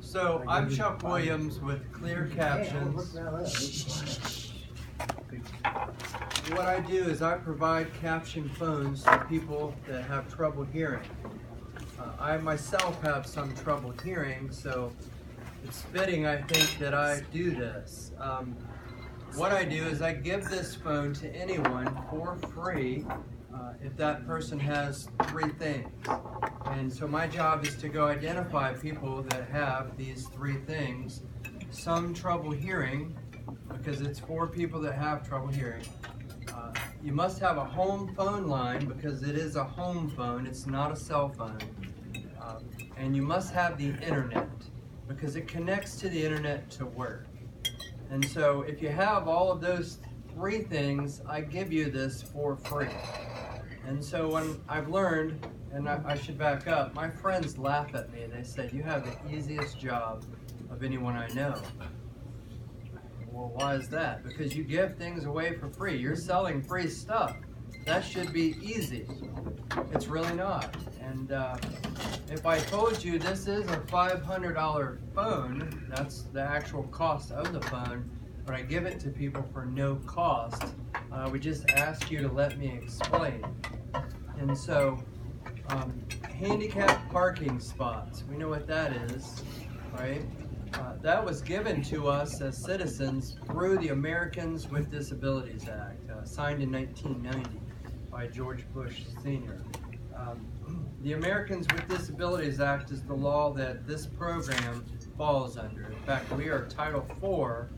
So I'm Chuck Williams with Clear Captions. What I do is I provide captioned phones to people that have trouble hearing. I myself have some trouble hearing, so it's fitting, I think, that I do this. What I do is I give this phone to anyone for free if that person has three things. And so my job is to go identify people that have these three things. Some trouble hearing, because it's for people that have trouble hearing. You must have a home phone line because it is a home phone, it's not a cell phone. And you must have the internet because it connects to the internet to work. And so if you have all of those three things, I give you this for free. And so when I've learned, and I should back up, my friends laugh at me. They say, "You have the easiest job of anyone I know." Well, why is that? Because you give things away for free. You're selling free stuff. That should be easy. It's really not. And if I told you this is a $500 phone, that's the actual cost of the phone, but I give it to people for no cost, we just ask you to let me explain. And so, handicap parking spots, we know what that is, right? That was given to us as citizens through the Americans with Disabilities Act, signed in 1990 by George Bush Sr. The Americans with Disabilities Act is the law that this program falls under. In fact, we are Title IV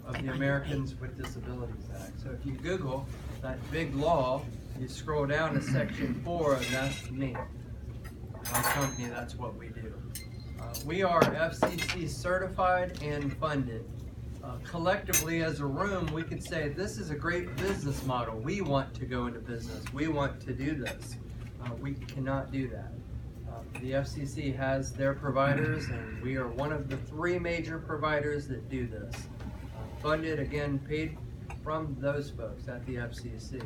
of the Americans with Disabilities Act. So if you Google that big law, you scroll down to Section 4, and that's me. My company, that's what we do. We are FCC certified and funded. Collectively as a room, we could say this is a great business model. We want to go into business. We want to do this. We cannot do that. The FCC has their providers, and we are one of the three major providers that do this. Funded, again, paid from those folks at the FCC.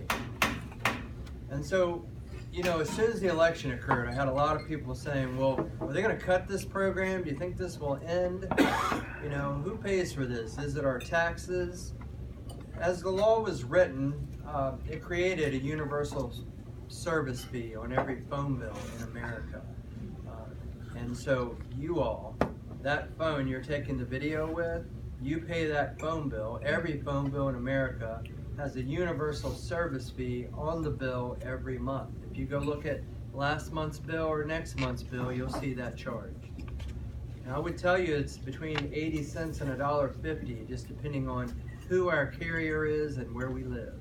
And so, you know, as soon as the election occurred, I had a lot of people saying, well, are they going to cut this program? Do you think this will end? You know, who pays for this? Is it our taxes? As the law was written, it created a universal service fee on every phone bill in America. And so you all, that phone you're taking the video with, you pay that phone bill. Every phone bill in America has a universal service fee on the bill every month. If you go look at last month's bill or next month's bill, you'll see that charge. Now I would tell you it's between 80 cents and $1.50, just depending on who our carrier is and where we live.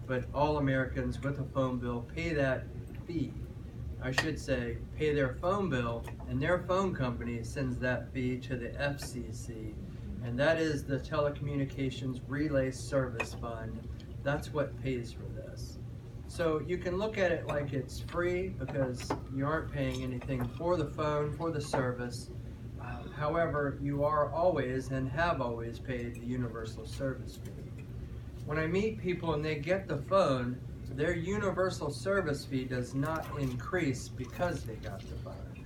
But all Americans with a phone bill pay that fee. I should say, pay their phone bill, and their phone company sends that fee to the FCC, and that is the Telecommunications Relay Service Fund. That's what pays for this. So you can look at it like it's free because you aren't paying anything for the phone, for the service. However, you are always and have always paid the universal service fee. When I meet people and they get the phone, their universal service fee does not increase because they got the phone.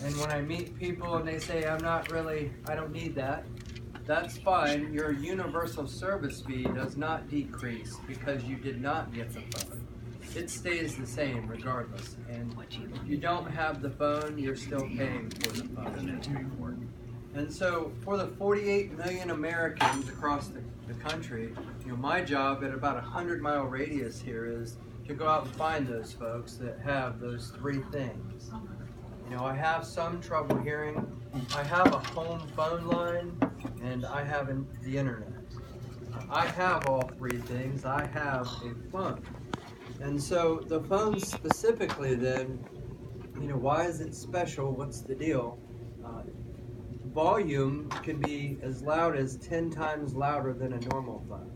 And when I meet people and they say, I don't need that, that's fine. Your universal service fee does not decrease because you did not get the phone. It stays the same regardless. And if you don't have the phone, you're still paying for the phone. And so for the 48 million Americans across the country, you know, my job at about a 100-mile radius here is to go out and find those folks that have those three things. You know, I have some trouble hearing, I have a home phone line, and I have the internet. I have all three things. I have a phone. And so the phone specifically then, you know, why is it special? What's the deal? Volume can be as loud as 10 times louder than a normal phone.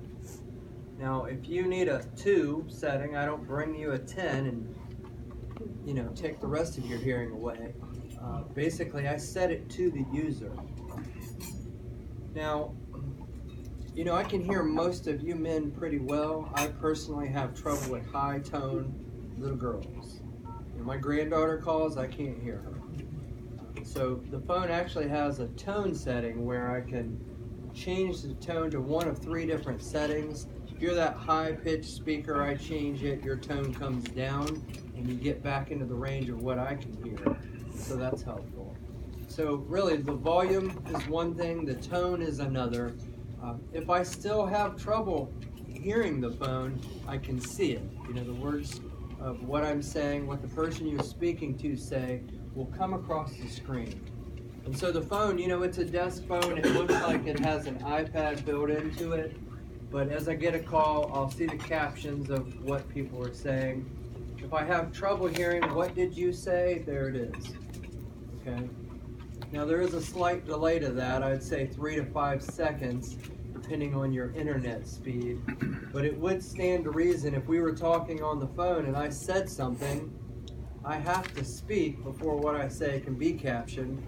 Now, if you need a 2 setting, I don't bring you a 10 and, you know, take the rest of your hearing away. Basically, I set it to the user. Now, you know, I can hear most of you men pretty well. I personally have trouble with high-tone little girls. When my granddaughter calls, I can't hear her. So the phone actually has a tone setting where I can change the tone to one of 3 different settings. If you're that high-pitched speaker, I change it, your tone comes down, and you get back into the range of what I can hear. So that's helpful. So really, the volume is one thing, the tone is another. If I still have trouble hearing the phone, I can see it. You know, the words of what I'm saying, what the person you're speaking to say, will come across the screen. And so the phone, you know, it's a desk phone. It looks like it has an iPad built into it. But as I get a call, I'll see the captions of what people are saying. If I have trouble hearing, what did you say? There it is. Okay. Now there is a slight delay to that. I'd say 3 to 5 seconds, depending on your internet speed. But it would stand to reason if we were talking on the phone and I said something, I have to speak before what I say can be captioned.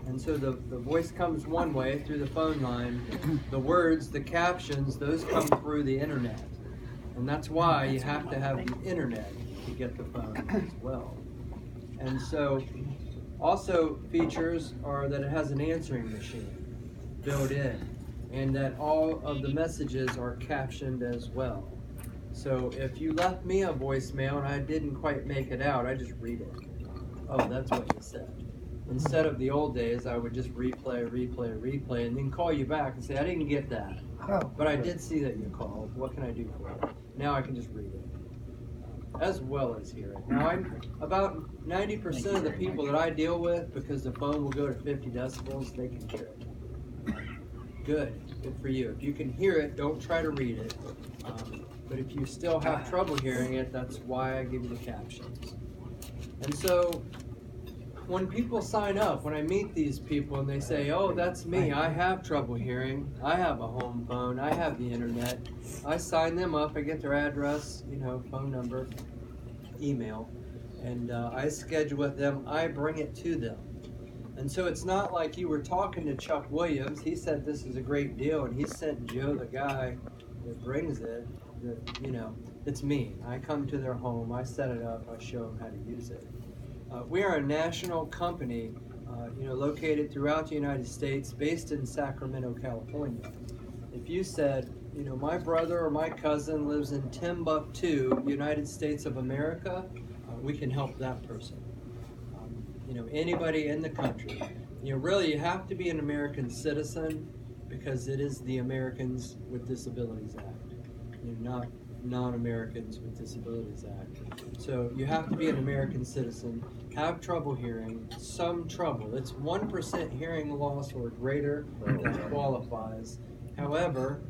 And so the voice comes one way through the phone line. The words, the captions, those come through the internet. And that's why you have to have the internet to get the phone as well. And so also features are that it has an answering machine built in, and that all of the messages are captioned as well. So if you left me a voicemail and I didn't quite make it out, I just read it. Oh, that's what you said. Instead of the old days, I would just replay, and then call you back and say, I didn't get that, but I did see that you called. What can I do for you? Now I can just read it, as well as hear it. Now, I'm about 90% of the people that I deal with, because the phone will go to 50 decibels, they can hear it. Good for you. If you can hear it, don't try to read it. But if you still have trouble hearing it, that's why I give you the captions. And so, when people sign up, when I meet these people and they say, oh, that's me, I have trouble hearing, I have a home phone, I have the internet, I sign them up, I get their address, you know, phone number, email, and I schedule with them, I bring it to them. And so it's not like you were talking to Chuck Williams, he said this is a great deal, and he sent Joe, the guy that brings it, that, you know, it's me. I come to their home, I set it up, I show them how to use it. We are a national company, located throughout the United States, based in Sacramento, California. If you said, you know, my brother or my cousin lives in Timbuktu, United States of America, we can help that person. Anybody in the country. Really, you have to be an American citizen, because it is the Americans with Disabilities Act, not Non-Americans with Disabilities Act. So you have to be an American citizen, have trouble hearing, some trouble. It's 1% hearing loss or greater that qualifies. However,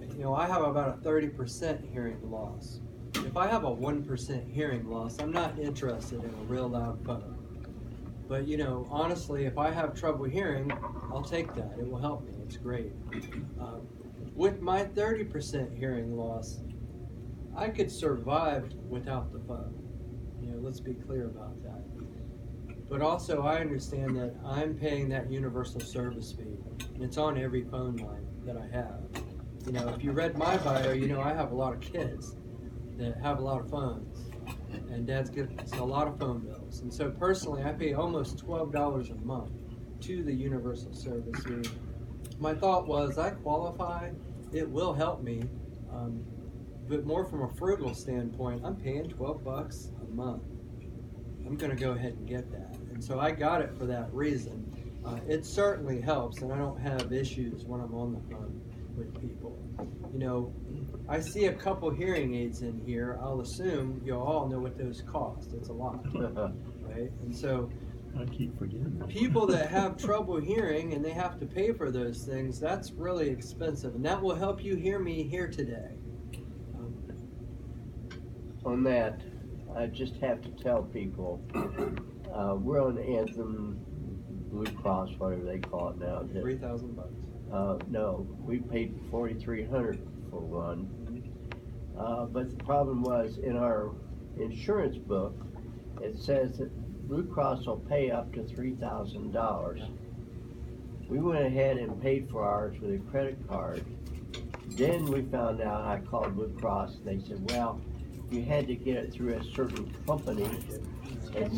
I have about a 30% hearing loss. If I have a 1% hearing loss, I'm not interested in a real loud phone. But honestly, if I have trouble hearing, I'll take that. It will help me. It's great. With my 30% hearing loss, I could survive without the phone. Let's be clear about that. But also, I understand that I'm paying that universal service fee, and it's on every phone line that I have. If you read my bio, I have a lot of kids that have a lot of phones, and Dad's gets a lot of phone bills. And so personally, I pay almost $12 a month to the universal service fee. My thought was, I qualify, it will help me. But more from a frugal standpoint, I'm paying $12 a month. I'm going to go ahead and get that. And so I got it for that reason. It certainly helps, and I don't have issues when I'm on the phone with people. I see a couple hearing aids in here. I'll assume you all know what those cost. It's a lot, right? And so I keep forgetting that. People that have trouble hearing and they have to pay for those things, that's really expensive. And that will help you hear me here today. On that, I just have to tell people, we're on Anthem, Blue Cross, whatever they call it now. $3,000. No, we paid $4,300 for one. But the problem was, in our insurance book, it says that Blue Cross will pay up to $3,000. We went ahead and paid for ours with a credit card. Then we found out, I called Blue Cross, and they said, well, you had to get it through a certain company. It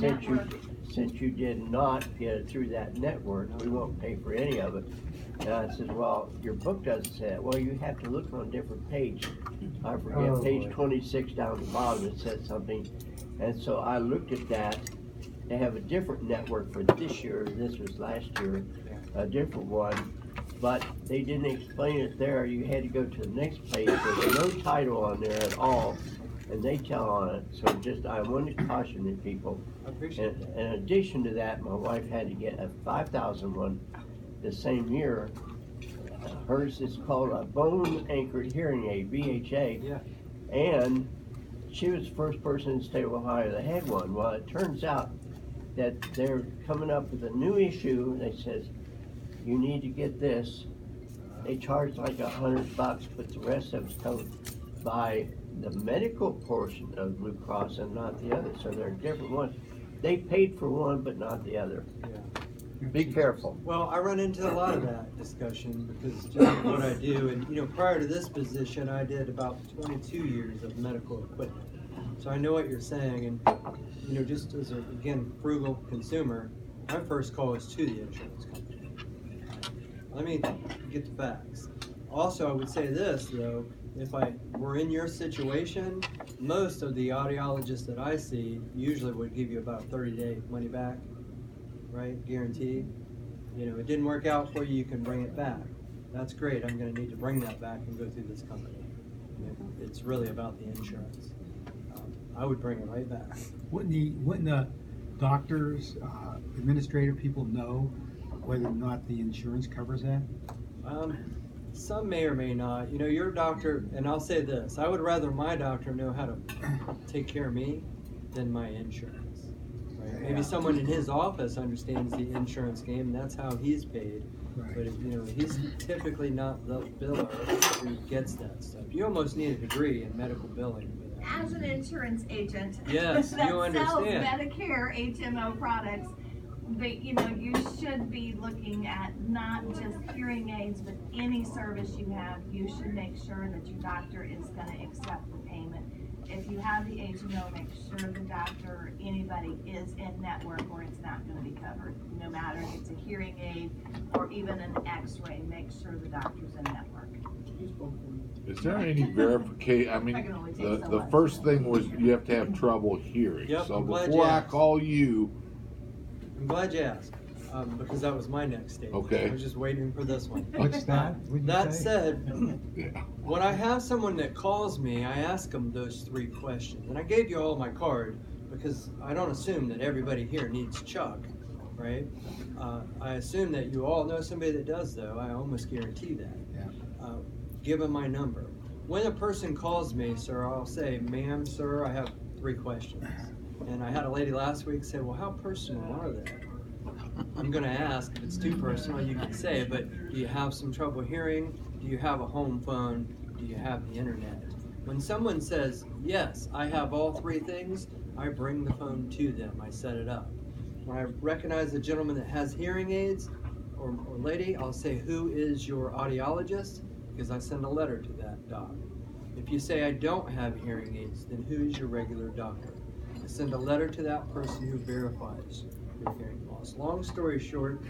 since you did not get it through that network, we won't pay for any of it. And I said, well, your book doesn't say that. Well, you have to look on a different page. I forget, Oh, page boy. 26 down the bottom, it said something. And so I looked at that. They have a different network for this year. This was last year, a different one. But they didn't explain it there. You had to go to the next page. There's no title on there at all, and they tell on it. So just, I wanted to caution the people. I appreciate And that. in addition to that, my wife had to get a 5,000 one the same year. Hers is called a bone anchored hearing aid, BHA. Yeah. And she was the first person in the state of Ohio that had one. Well, it turns out that they're coming up with a new issue. They says, you need to get this. They charge like $100, but the rest of it's covered by the medical portion of Blue Cross and not the other. So they're different ones. They paid for one, but not the other. Yeah. Be careful. Well, I run into a lot of that discussion because just what I do, and prior to this position, I did about 22 years of medical equipment. So I know what you're saying, and just as a, again, frugal consumer, my first call is to the insurance company. Let me get the facts. Also, I would say this though, if I were in your situation, most of the audiologists that I see usually would give you about a 30-day money back, right? Guaranteed. It didn't work out for you, you can bring it back. That's great. I'm going to need to bring that back and go through this company. It's really about the insurance. I would bring it right back. Wouldn't the doctors, administrative people know whether or not the insurance covers that? Some may or may not. Your doctor, and I'll say this, I would rather my doctor know how to take care of me than my insurance. Right? Maybe someone in his office understands the insurance game, and that's how he's paid. Right. But he's typically not the biller who gets that stuff. You almost need a degree in medical billing for that. As an insurance agent Yes, that you understand. sells Medicare HMO products, you should be looking at not just hearing aids, but any service you have. You should make sure that your doctor is going to accept the payment. If you have the HMO, make sure the doctor or anybody is in network or it's not going to be covered. No matter if it's a hearing aid or even an x-ray, make sure the doctor's in network. Is there any verification? I mean, I can only take so the much. first thing was you have to have trouble hearing. Yep, So I'm glad before you I asked. call you, I'm glad you asked, because that was my next stage. Okay. I was just waiting for this one. What's that? What'd you That say? said, yeah, when I have someone that calls me, I ask them those 3 questions. And I gave you all my card because I don't assume that everybody here needs Chuck, right? I assume that you all know somebody that does, though. I almost guarantee that. Yeah. Give them my number. When a person calls me, sir, I'll say, ma'am, sir, I have 3 questions. And I had a lady last week say, well, how personal are they? I'm going to ask, if it's too personal, you can say, but do you have some trouble hearing? Do you have a home phone? Do you have the internet? When someone says, yes, I have all 3 things, I bring the phone to them. I set it up. When I recognize a gentleman that has hearing aids, or lady, I'll say, who is your audiologist? Because I send a letter to that doc. If you say I don't have hearing aids, then who is your regular doctor? I send a letter to that person who verifies your hearing loss. Long story short,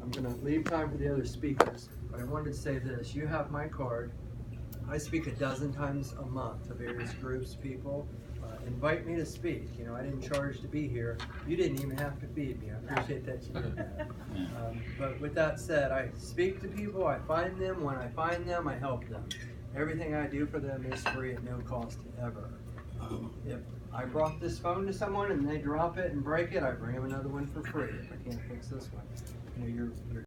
I'm going to leave time for the other speakers, but I wanted to say this. You have my card. I speak a dozen times a month to various groups, people. Invite me to speak. I didn't charge to be here. You didn't even have to feed me. I appreciate that you did that. But with that said, I speak to people. I find them. When I find them, I help them. Everything I do for them is free at no cost ever. If I brought this phone to someone and they drop it and break it, I bring them another one for free if I can't fix this one. You're